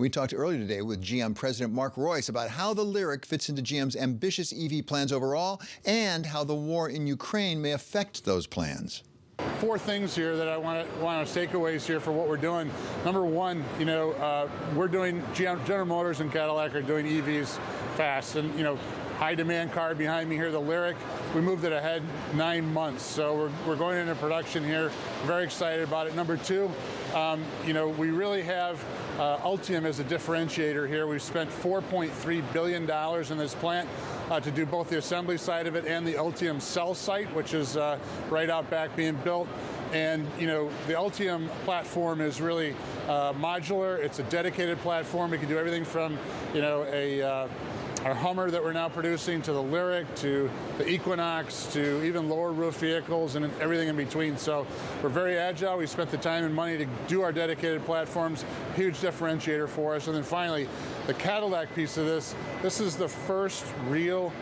We talked earlier today with GM President Mark Royce about how the Lyriq fits into GM's ambitious EV plans overall and how the war in Ukraine may affect those plans. Four things here that I want takeaways here for what we're doing. Number one, we're doing, General Motors and Cadillac are doing EVs fast, and high demand car behind me here, the Lyriq. We moved it ahead 9 months, so we're going into production here. Very excited about it. Number two, we really have Ultium as a differentiator here. We've spent $4.3 billion in this plant to do both the assembly side of it and the Ultium cell site, which is right out back being built. And the Ultium platform is really modular. It's a dedicated platform. We can do everything from our Hummer that we're now producing, to the Lyriq, to the Equinox, to even lower roof vehicles and everything in between. So we're very agile. We spent the time and money to do our dedicated platforms, huge differentiator for us. And then finally, the Cadillac piece of this is the first real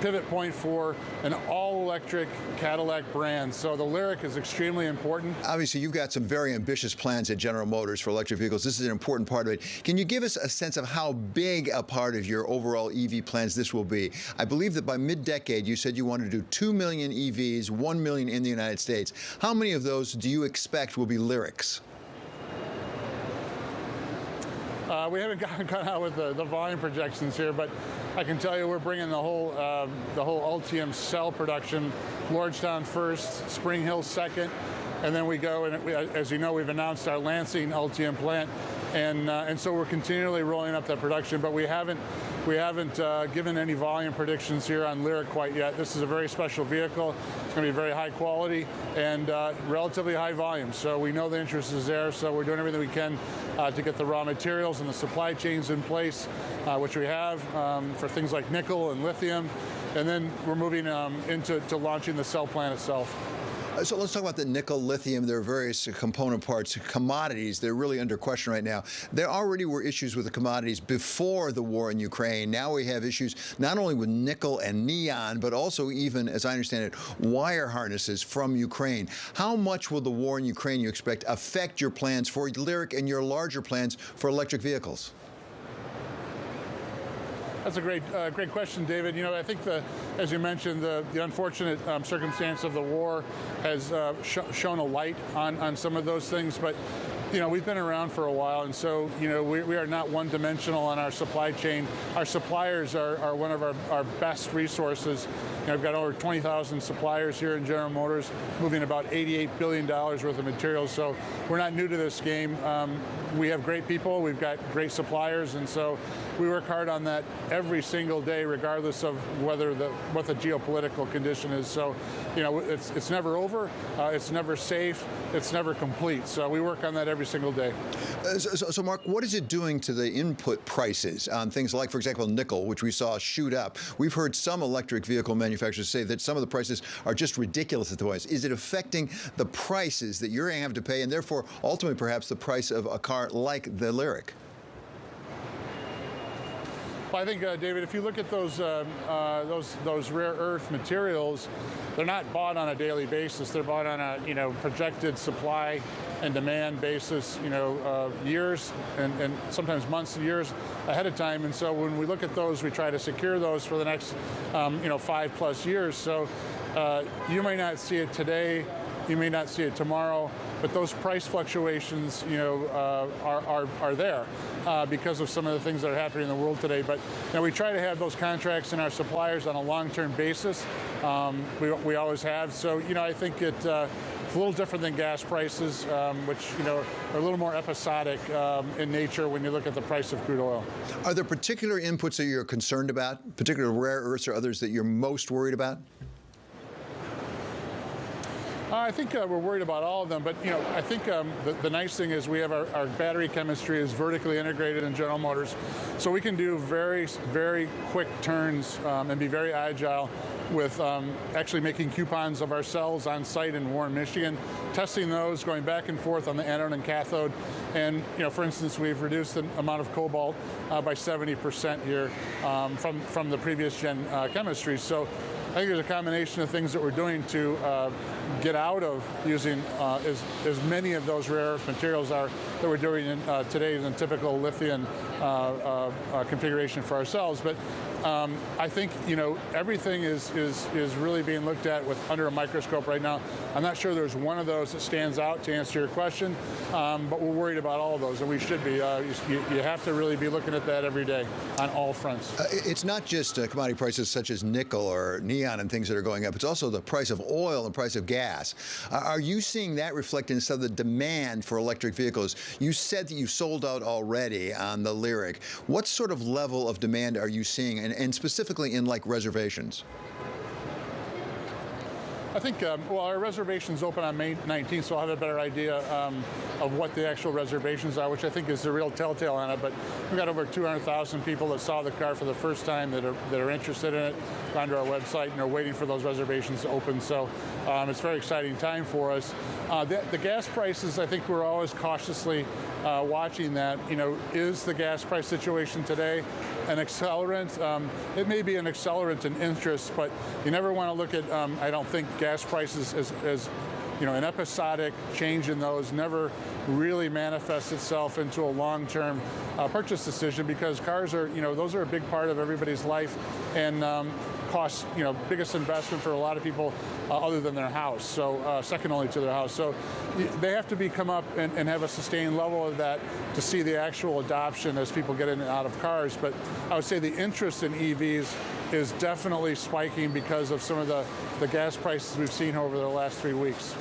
pivot point for an all-electric Cadillac brand. So the Lyriq is extremely important. Obviously, you've got some very ambitious plans at General Motors for electric vehicles. This is an important part of it. Can you give us a sense of how big a part of your overall EV plans this will be? I believe that by mid-decade, you said you wanted to do 2 million EVs, 1 million in the United States. How many of those do you expect will be Lyriqs? We haven't gone out with the volume projections here, but I can tell you we're bringing the whole Ultium cell production, Lordstown first, Spring Hill second, and then we go, and as you know, we've announced our Lansing Ultium plant, and so we're continually rolling up that production, but we haven't given any volume predictions here on Lyriq quite yet. This is a very special vehicle. It's going to be very high quality and relatively high volume. So we know the interest is there, so we're doing everything we can to get the raw materials and the supply chains in place, which we have for things like nickel and lithium. And then we're moving into launching the cell plant itself. So let's talk about the nickel, lithium. There are various component parts, commodities. They're really under question right now. There already were issues with the commodities before the war in Ukraine. Now we have issues not only with nickel and neon, but also even, as I understand it, wire harnesses from Ukraine. How much will the war in Ukraine, you expect, affect your plans for Lyriq and your larger plans for electric vehicles? That's a great question, David. I think as you mentioned, the unfortunate circumstance of the war has shown a light on some of those things. But we've been around for a while, and so we are not one-dimensional on our supply chain. Our suppliers are one of our best resources. We've got over 20,000 suppliers here in General Motors, moving about $88 billion worth of materials. So we're not new to this game. We have great people, we've got great suppliers, and so we work hard on that every single day, regardless of what the geopolitical condition is. So, it's never over, it's never safe, it's never complete. So we work on that every single day. So Mark, what is it doing to the input prices on things like, for example, nickel, which we saw shoot up? We've heard some electric vehicle manufacturers say that some of the prices are just ridiculous at the price. Is it affecting the prices that you're going to have to pay, and therefore, ultimately, perhaps the price of a car like the Lyriq? Well, I think, David, if you look at those rare earth materials, they're not bought on a daily basis. They're bought on a projected supply and demand basis, years and sometimes months and years ahead of time. And so when we look at those, we try to secure those for the next 5+ years. So you may not see it today, you may not see it tomorrow, but those price fluctuations, are there because of some of the things that are happening in the world today. But we try to have those contracts in our suppliers on a long-term basis. We always have. So I think it's a little different than gas prices, which are a little more episodic in nature when you look at the price of crude oil. Are there particular inputs that you're concerned about, particular rare earths or others that you're most worried about? I think we're worried about all of them, but I think the nice thing is we have our battery chemistry is vertically integrated in General Motors, so we can do very, very quick turns and be very agile with actually making coupons of our cells on site in Warren, Michigan, testing those, going back and forth on the anode and cathode, and for instance, we've reduced the amount of cobalt by 70% here from the previous gen chemistry. So I think there's a combination of things that we're doing to get out of using as many of those rare earth materials that we're doing today in typical lithium configuration for ourselves. But I think everything is really being looked at under a microscope right now. I'm not sure there's one of those that stands out to answer your question, but we're worried about all of those, and we should be. You have to really be looking at that every day on all fronts. It's not just commodity prices such as nickel or neon and things that are going up. It's also the price of oil and price of gas. Are you seeing that reflected in some of the demand for electric vehicles? You said that you sold out already on the Lyriq. What sort of level of demand are you seeing, and specifically in like reservations? I think, well, our reservations open on May 19th, so I'll have a better idea of what the actual reservations are, which I think is the real telltale on it. But we've got over 200,000 people that saw the car for the first time that are interested in it, gone to our website, and are waiting for those reservations to open. So it's a very exciting time for us. The gas prices, I think we're always cautiously watching that. Is the gas price situation today an accelerant? It may be an accelerant in interest, but you never want to look at, I don't think, gas prices as an episodic change in those never really manifests itself into a long-term purchase decision, because cars are, those are a big part of everybody's life, and cost, biggest investment for a lot of people other than their house, so second only to their house. So they have to come up and have a sustained level of that to see the actual adoption as people get in and out of cars. But I would say the interest in EVs is definitely spiking because of some of the gas prices we've seen over the last 3 weeks.